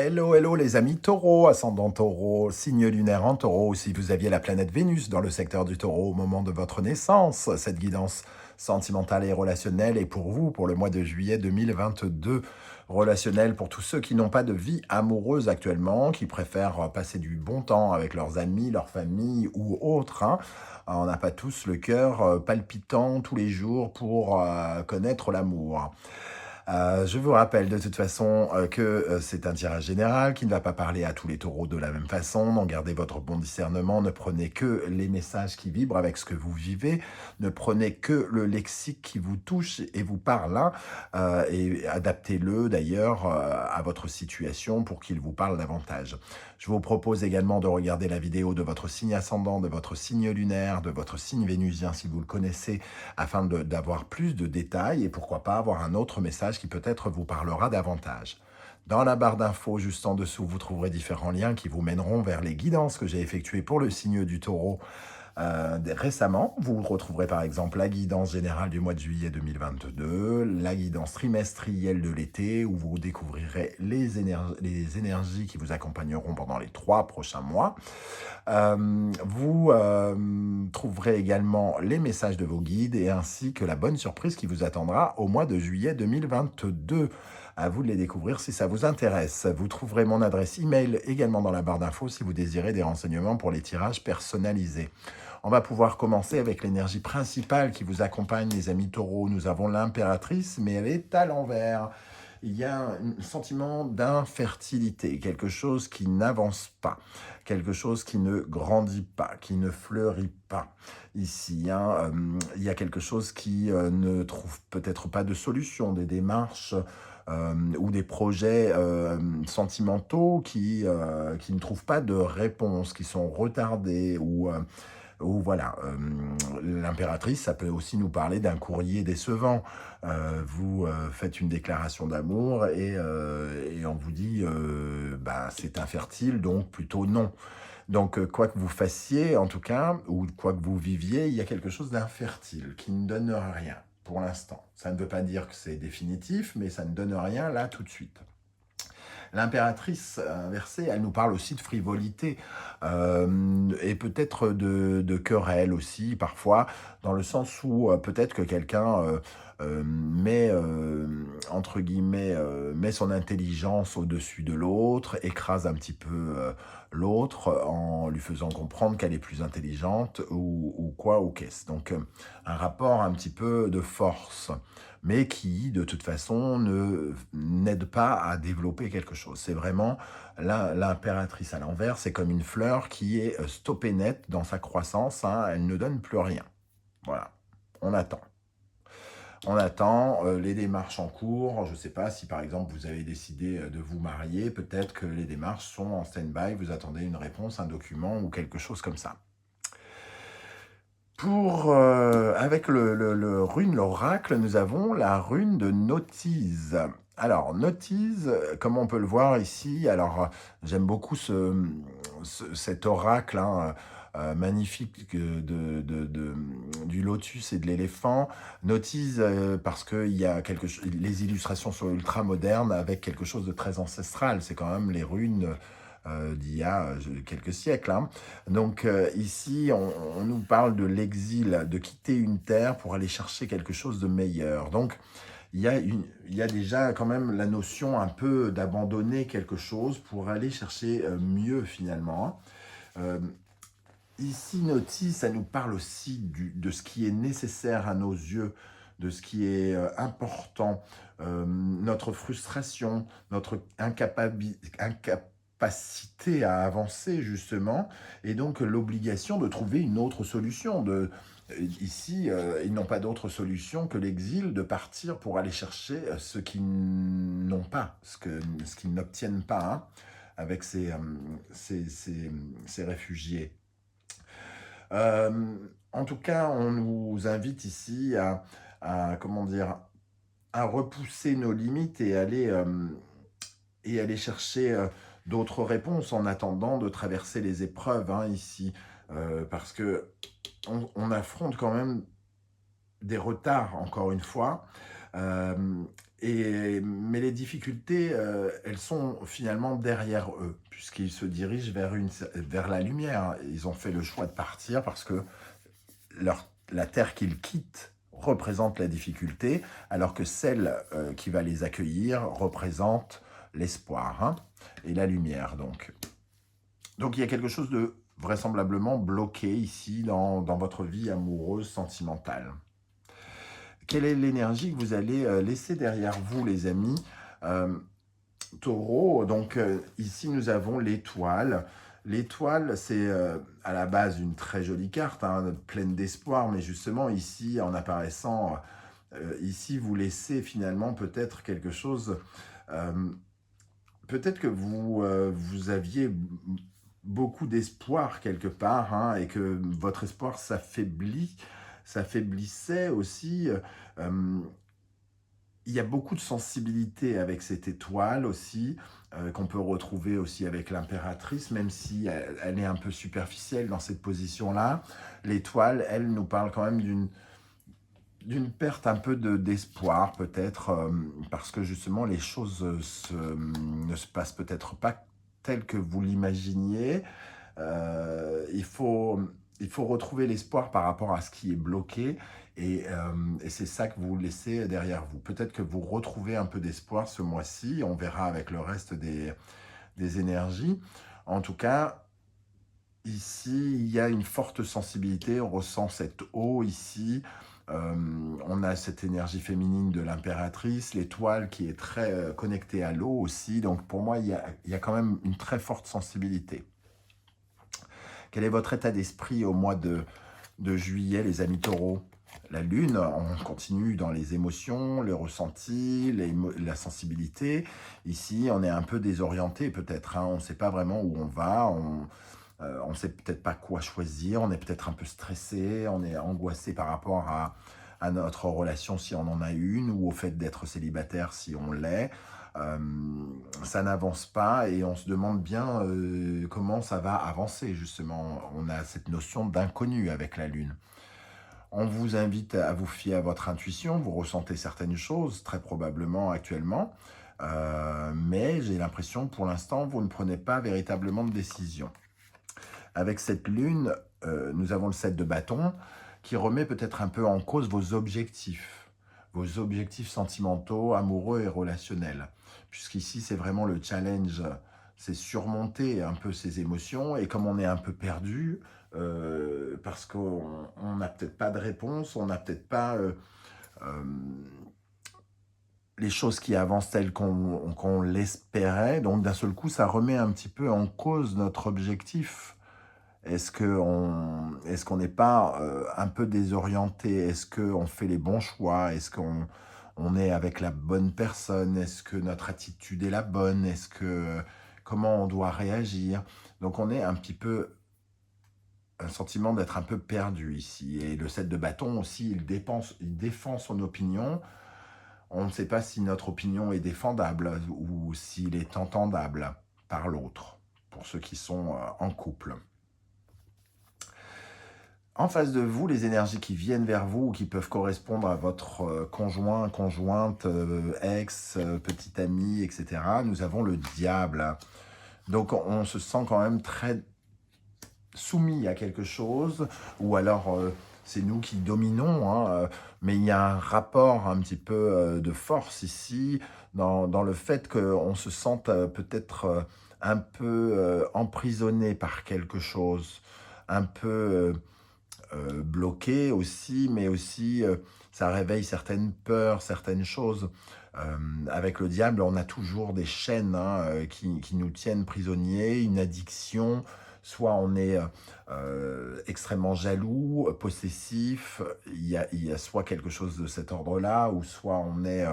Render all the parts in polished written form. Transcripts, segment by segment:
Hello, hello les amis taureaux, ascendant taureau, signe lunaire en taureau. Si vous aviez la planète Vénus dans le secteur du taureau au moment de votre naissance, cette guidance sentimentale et relationnelle est pour vous pour le mois de juillet 2022. Relationnel pour tous ceux qui n'ont pas de vie amoureuse actuellement, qui préfèrent passer du bon temps avec leurs amis, leur famille ou autres, hein. On n'a pas tous le cœur palpitant tous les jours pour connaître l'amour. Je vous rappelle de toute façon que c'est un tirage général qui ne va pas parler à tous les taureaux de la même façon. Donc gardez votre bon discernement, ne prenez que les messages qui vibrent avec ce que vous vivez, ne prenez que le lexique qui vous touche et vous parle, hein, et adaptez-le d'ailleurs à votre situation pour qu'il vous parle davantage. Je vous propose également de regarder la vidéo de votre signe ascendant, de votre signe lunaire, de votre signe vénusien si vous le connaissez, afin d'avoir plus de détails et pourquoi pas avoir un autre message qui peut-être vous parlera davantage. Dans la barre d'infos juste en dessous, vous trouverez différents liens qui vous mèneront vers les guidances que j'ai effectuées pour le signe du taureau récemment. Vous retrouverez par exemple la guidance générale du mois de juillet 2022, la guidance trimestrielle de l'été où vous découvrirez les énergies qui vous accompagneront pendant les 3 prochains mois. Vous trouverez également les messages de vos guides et ainsi que la bonne surprise qui vous attendra au mois de juillet 2022. À vous de les découvrir si ça vous intéresse. Vous trouverez mon adresse email également dans la barre d'infos si vous désirez des renseignements pour les tirages personnalisés. On va pouvoir commencer avec l'énergie principale qui vous accompagne, les amis taureaux. Nous avons l'impératrice, mais elle est à l'envers. Il y a un sentiment d'infertilité, quelque chose qui n'avance pas, quelque chose qui ne grandit pas, qui ne fleurit pas. Ici, hein, il y a quelque chose qui ne trouve peut-être pas de solution, des démarches ou des projets sentimentaux qui ne trouvent pas de réponse, qui sont retardés ou voilà, l'impératrice, ça peut aussi nous parler d'un courrier décevant. Vous faites une déclaration d'amour et on vous dit bah, c'est infertile, donc plutôt non. Donc, quoi que vous fassiez, en tout cas, ou quoi que vous viviez, il y a quelque chose d'infertile qui ne donne rien pour l'instant. Ça ne veut pas dire que c'est définitif, mais ça ne donne rien là tout de suite. L'impératrice inversée, elle nous parle aussi de frivolité et peut-être de querelle aussi, parfois, dans le sens où peut-être que quelqu'un met, entre guillemets, met son intelligence au-dessus de l'autre, écrase un petit peu l'autre en lui faisant comprendre qu'elle est plus intelligente ou quoi ou qu'est-ce. Donc, un rapport un petit peu de force, mais qui, de toute façon, n'aide pas à développer quelque chose. C'est vraiment l'impératrice à l'envers, c'est comme une fleur qui est stoppée net dans sa croissance, hein, elle ne donne plus rien. Voilà, on attend. On attend les démarches en cours. Je ne sais pas si, par exemple, vous avez décidé de vous marier. Peut-être que les démarches sont en stand-by. Vous attendez une réponse, un document ou quelque chose comme ça. Avec le rune, l'oracle, nous avons la rune de Notice. Alors, Notice, comme on peut le voir ici, alors j'aime beaucoup cet oracle, hein, magnifique du lotus et de l'éléphant. Notice parce que les illustrations sont ultra modernes avec quelque chose de très ancestral. C'est quand même les runes d'il y a quelques siècles, hein. Donc ici, on nous parle de l'exil, de quitter une terre pour aller chercher quelque chose de meilleur. Donc, il y a déjà quand même la notion un peu d'abandonner quelque chose pour aller chercher mieux finalement, hein. Ici, notice, ça nous parle aussi de ce qui est nécessaire à nos yeux, de ce qui est important, notre frustration, notre incapacité à avancer justement, et donc l'obligation de trouver une autre solution. Ici, ils n'ont pas d'autre solution que l'exil, de partir pour aller chercher ce qu'ils n'ont pas, ce qu'ils n'obtiennent pas, hein, avec ces réfugiés. En tout cas, on nous invite ici comment dire, à repousser nos limites et aller chercher d'autres réponses en attendant de traverser les épreuves, hein, ici. Parce que on affronte quand même des retards, encore une fois. Mais les difficultés, elles sont finalement derrière eux, puisqu'ils se dirigent vers la lumière. Ils ont fait le choix de partir parce que la terre qu'ils quittent représente la difficulté, alors que celle qui va les accueillir représente l'espoir, hein, et la lumière. Donc il y a quelque chose de vraisemblablement bloqué ici dans votre vie amoureuse, sentimentale. Quelle est l'énergie que vous allez laisser derrière vous, les amis? Euh, Taureau, donc ici nous avons l'étoile. L'étoile, c'est à la base une très jolie carte, hein, pleine d'espoir, mais justement ici, en apparaissant, ici, vous laissez finalement peut-être quelque chose, euh, peut-être que vous aviez beaucoup d'espoir quelque part, hein, et que votre espoir s'affaiblissait aussi. euh, il y a beaucoup de sensibilité avec cette étoile aussi, qu'on peut retrouver aussi avec l'impératrice, même si elle est un peu superficielle dans cette position-là. L'étoile, elle, nous parle quand même d'une perte un peu d'espoir, peut-être, parce que justement, les choses ne se passent peut-être pas telles que vous l'imaginiez. Il faut retrouver l'espoir par rapport à ce qui est bloqué et c'est ça que vous laissez derrière vous. Peut-être que vous retrouvez un peu d'espoir ce mois-ci, on verra avec le reste des énergies. En tout cas, ici, il y a une forte sensibilité, on ressent cette eau ici. On a cette énergie féminine de l'impératrice, l'étoile qui est très connectée à l'eau aussi. Donc pour moi, il y a quand même une très forte sensibilité. Quel est votre état d'esprit au mois de juillet, les amis taureaux? La lune, on continue dans les émotions, les ressentis, la sensibilité. Ici, on est un peu désorienté peut-être, hein. On ne sait pas vraiment où on va, on ne sait peut-être pas quoi choisir, on est peut-être un peu stressé, on est angoissé par rapport à notre relation si on en a une, ou au fait d'être célibataire si on l'est. Euh, Ça n'avance pas et on se demande bien comment ça va avancer justement. On a cette notion d'inconnu avec la Lune. On vous invite à vous fier à votre intuition, vous ressentez certaines choses très probablement actuellement, mais j'ai l'impression pour l'instant vous ne prenez pas véritablement de décision. Avec cette Lune, nous avons le 7 de bâton qui remet peut-être un peu en cause vos objectifs sentimentaux, amoureux et relationnels. Puisqu'ici, c'est vraiment le challenge, c'est surmonter un peu ces émotions. Et comme on est un peu perdu, parce qu'on n'a peut-être pas de réponse, on n'a peut-être pas euh, les choses qui avancent telles qu'on l'espérait, donc d'un seul coup, ça remet un petit peu en cause notre objectif. Est-ce qu'on n'est pas un peu désorienté? Est-ce qu'on fait les bons choix? Est-ce qu'on est avec la bonne personne? Est-ce que notre attitude est la bonne? Comment on doit réagir? Donc on est un petit peu un sentiment d'être un peu perdu ici. Et le 7 de bâton aussi, il défend son opinion. On ne sait pas si notre opinion est défendable ou s'il est entendable par l'autre, pour ceux qui sont en couple. En face de vous, les énergies qui viennent vers vous, ou qui peuvent correspondre à votre conjoint, conjointe, ex, petit ami, etc., nous avons le diable. Donc on se sent quand même très soumis à quelque chose, ou alors c'est nous qui dominons, hein, mais il y a un rapport un petit peu de force ici, dans le fait qu'on se sente peut-être un peu emprisonné par quelque chose, un peu bloqué aussi, mais aussi ça réveille certaines peurs, certaines choses. Avec le diable, on a toujours des chaînes, hein, qui nous tiennent prisonniers, une addiction. Soit on est extrêmement jaloux, possessif, il y a soit quelque chose de cet ordre-là, ou soit on est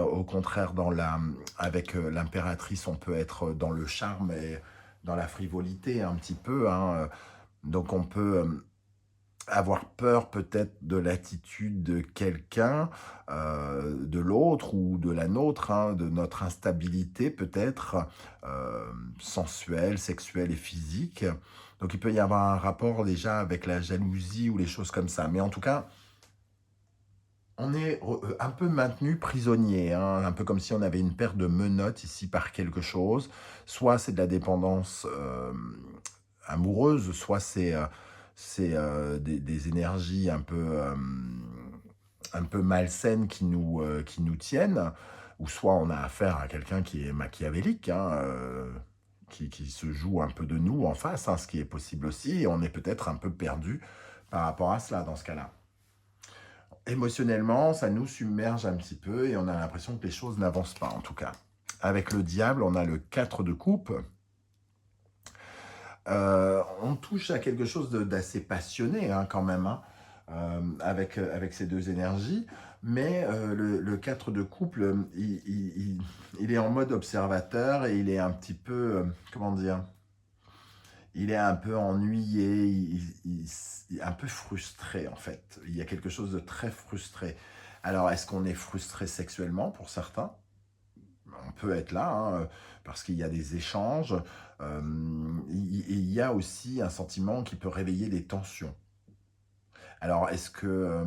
au contraire avec l'impératrice, on peut être dans le charme et dans la frivolité un petit peu, hein. Donc on peut avoir peur peut-être de l'attitude de quelqu'un, de l'autre ou de la nôtre, hein, de notre instabilité peut-être, sensuelle, sexuelle et physique. Donc il peut y avoir un rapport déjà avec la jalousie ou les choses comme ça. Mais en tout cas, on est un peu maintenu prisonnier, hein, un peu comme si on avait une paire de menottes ici par quelque chose. Soit c'est de la dépendance amoureuse, soit c'est des énergies un peu malsaines qui nous tiennent, ou soit on a affaire à quelqu'un qui est machiavélique, hein, qui se joue un peu de nous en face, hein, ce qui est possible aussi, et on est peut-être un peu perdu par rapport à cela dans ce cas-là. Émotionnellement, ça nous submerge un petit peu et on a l'impression que les choses n'avancent pas, en tout cas. Avec le diable, on a le 4 de coupe. On touche à quelque chose d'assez passionné, hein, quand même, hein, avec ces deux énergies. Mais le 4 de couple, il est en mode observateur et il est un petit peu, comment dire, il est un peu ennuyé, il est un peu frustré en fait. Il y a quelque chose de très frustré. Alors, est-ce qu'on est frustré sexuellement pour certains? On peut être là, hein, parce qu'il y a des échanges. Il y a aussi un sentiment qui peut réveiller des tensions. Alors, est-ce que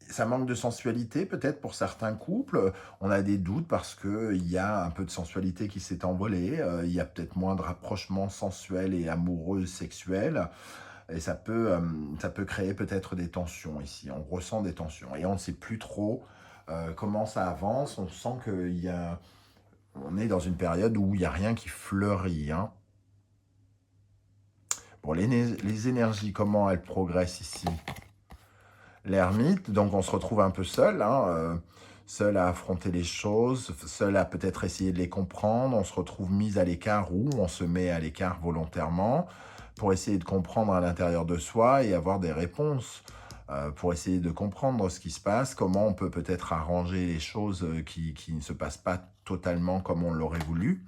ça manque de sensualité peut-être pour certains couples? On a des doutes parce qu'il y a un peu de sensualité qui s'est envolée. Il y a peut-être moins de rapprochement sensuel et amoureux, sexuel. Et ça peut créer peut-être des tensions ici. On ressent des tensions. Et on ne sait plus trop comment ça avance. On sent on est dans une période où il n'y a rien qui fleurit, hein. Bon, les énergies, comment elles progressent ici? L'ermite, donc on se retrouve un peu seul, hein, seul à affronter les choses, seul à peut-être essayer de les comprendre. On se retrouve mis à l'écart ou on se met à l'écart volontairement pour essayer de comprendre à l'intérieur de soi et avoir des réponses, pour essayer de comprendre ce qui se passe, comment on peut peut-être arranger les choses qui ne se passent pas totalement comme on l'aurait voulu.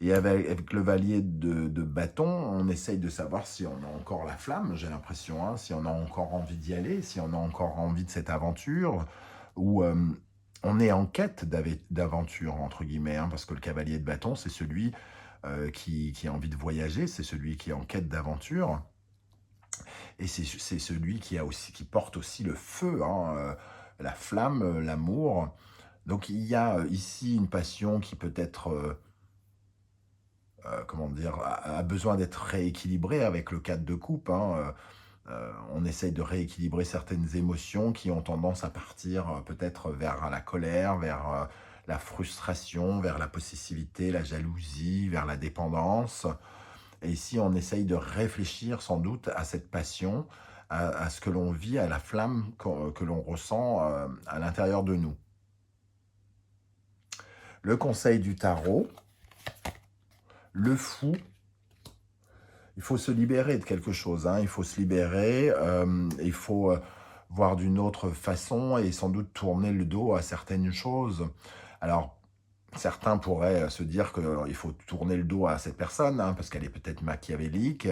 Et avec le valier de bâton, on essaye de savoir si on a encore la flamme, j'ai l'impression, hein, si on a encore envie d'y aller, si on a encore envie de cette aventure, ou on est en quête d'aventure, entre guillemets, hein, parce que le cavalier de bâton, c'est celui qui a envie de voyager, c'est celui qui est en quête d'aventure, et c'est celui qui porte aussi le feu, hein, la flamme, l'amour. Donc il y a ici une passion qui peut être comment dire, a besoin d'être rééquilibré avec le cadre de coupe, hein. On essaye de rééquilibrer certaines émotions qui ont tendance à partir peut-être vers la colère, vers la frustration, vers la possessivité, la jalousie, vers la dépendance. Et ici, on essaye de réfléchir sans doute à cette passion, à ce que l'on vit, à la flamme que l'on ressent à l'intérieur de nous. Le conseil du tarot, le fou. Il faut se libérer de quelque chose, hein. Il faut se libérer, il faut voir d'une autre façon et sans doute tourner le dos à certaines choses. Alors, certains pourraient se dire qu'il faut tourner le dos à cette personne, hein, parce qu'elle est peut-être machiavélique,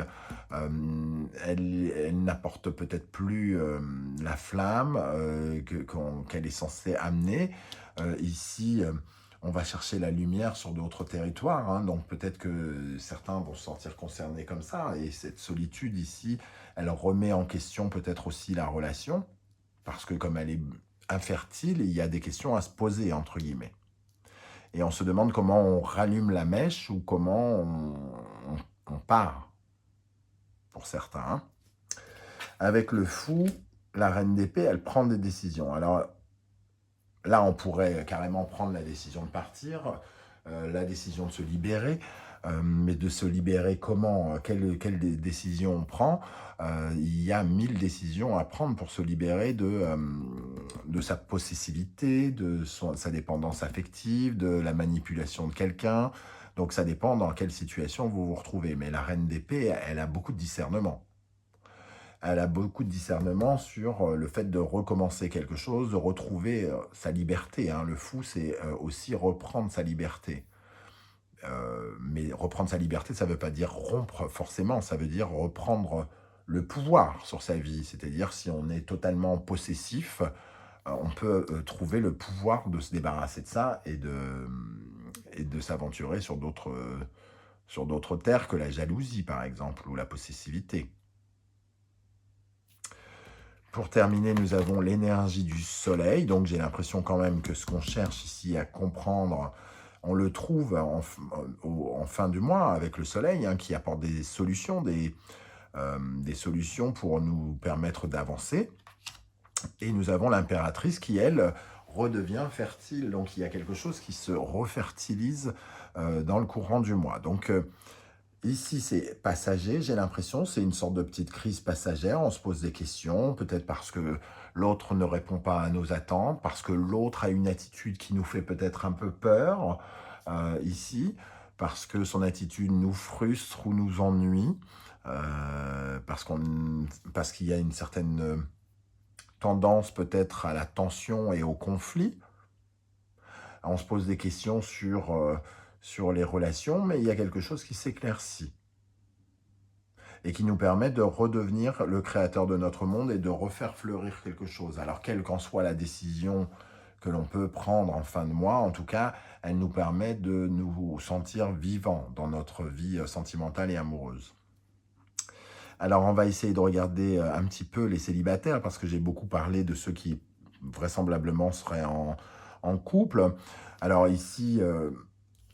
elle n'apporte peut-être plus la flamme qu'elle est censée amener. Ici, on va chercher la lumière sur d'autres territoires, hein, donc peut-être que certains vont se sentir concernés comme ça, et cette solitude ici, elle remet en question peut-être aussi la relation, parce que comme elle est infertile, il y a des questions à se poser, entre guillemets. Et on se demande comment on rallume la mèche ou comment on part, pour certains, hein. Avec le fou, la reine d'épée, elle prend des décisions. Alors là, on pourrait carrément prendre la décision de partir, la décision de se libérer, mais de se libérer comment? Quelle décision on prend? Il y a 1000 décisions à prendre pour se libérer de sa possessivité, sa dépendance affective, de la manipulation de quelqu'un. Donc ça dépend dans quelle situation vous vous retrouvez. Mais la reine d'épée, elle a beaucoup de discernement. Elle a beaucoup de discernement sur le fait de recommencer quelque chose, de retrouver sa liberté, hein. Le fou, c'est aussi reprendre sa liberté. Mais reprendre sa liberté, ça ne veut pas dire rompre forcément, ça veut dire reprendre le pouvoir sur sa vie. C'est-à-dire si on est totalement possessif, on peut trouver le pouvoir de se débarrasser de ça et de s'aventurer sur d'autres terres que la jalousie, par exemple, ou la possessivité. Pour terminer, nous avons l'énergie du soleil. Donc, j'ai l'impression quand même que ce qu'on cherche ici à comprendre, on le trouve en fin du mois avec le soleil, hein, qui apporte des solutions pour nous permettre d'avancer. Et nous avons l'impératrice qui, elle, redevient fertile. Donc, il y a quelque chose qui se refertilise dans le courant du mois. Donc, ici, c'est passager, j'ai l'impression, c'est une sorte de petite crise passagère, on se pose des questions, peut-être parce que l'autre ne répond pas à nos attentes, parce que l'autre a une attitude qui nous fait peut-être un peu peur, ici, parce que son attitude nous frustre ou nous ennuie, parce qu'il y a une certaine tendance peut-être à la tension et au conflit. On se pose des questions sur les relations, mais il y a quelque chose qui s'éclaircit et qui nous permet de redevenir le créateur de notre monde et de refaire fleurir quelque chose. Alors, quelle qu'en soit la décision que l'on peut prendre en fin de mois, en tout cas, elle nous permet de nous sentir vivants dans notre vie sentimentale et amoureuse. Alors, on va essayer de regarder un petit peu les célibataires, parce que j'ai beaucoup parlé de ceux qui vraisemblablement seraient en couple. Alors ici,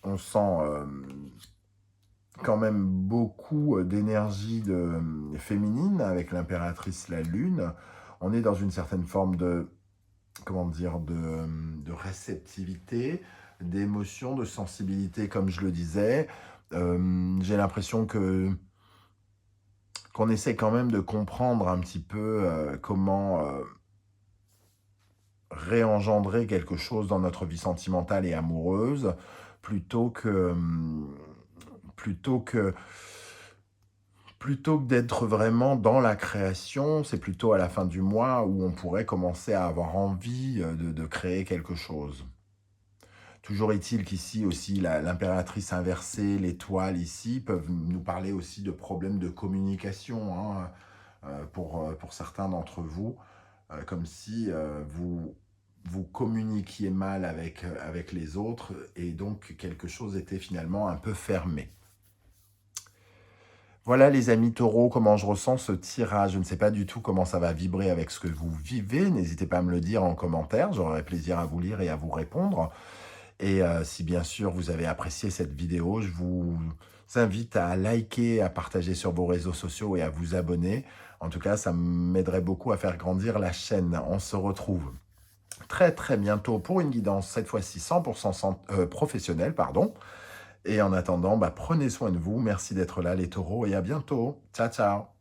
on sent quand même beaucoup d'énergie féminine avec l'impératrice, la lune. On est dans une certaine forme de, comment dire, de réceptivité, d'émotion, de sensibilité, comme je le disais. J'ai l'impression qu'on essaie quand même de comprendre un petit peu comment réengendrer quelque chose dans notre vie sentimentale et amoureuse, plutôt que, plutôt que, plutôt que d'être vraiment dans la création. C'est plutôt à la fin du mois où on pourrait commencer à avoir envie de créer quelque chose. Toujours est-il qu'ici aussi, l'impératrice inversée, l'étoile ici, peuvent nous parler aussi de problèmes de communication, hein, pour certains d'entre vous, comme si vous communiquiez mal avec les autres et donc quelque chose était finalement un peu fermé. Voilà les amis taureaux, comment je ressens ce tirage. Je ne sais pas du tout comment ça va vibrer avec ce que vous vivez. N'hésitez pas à me le dire en commentaire, j'aurai plaisir à vous lire et à vous répondre. Et si bien sûr vous avez apprécié cette vidéo, je vous invite à liker, à partager sur vos réseaux sociaux et à vous abonner. En tout cas, ça m'aiderait beaucoup à faire grandir la chaîne. On se retrouve très très bientôt pour une guidance, cette fois-ci 100% professionnelle, pardon. Et en attendant, prenez soin de vous. Merci d'être là les taureaux et à bientôt. Ciao, ciao.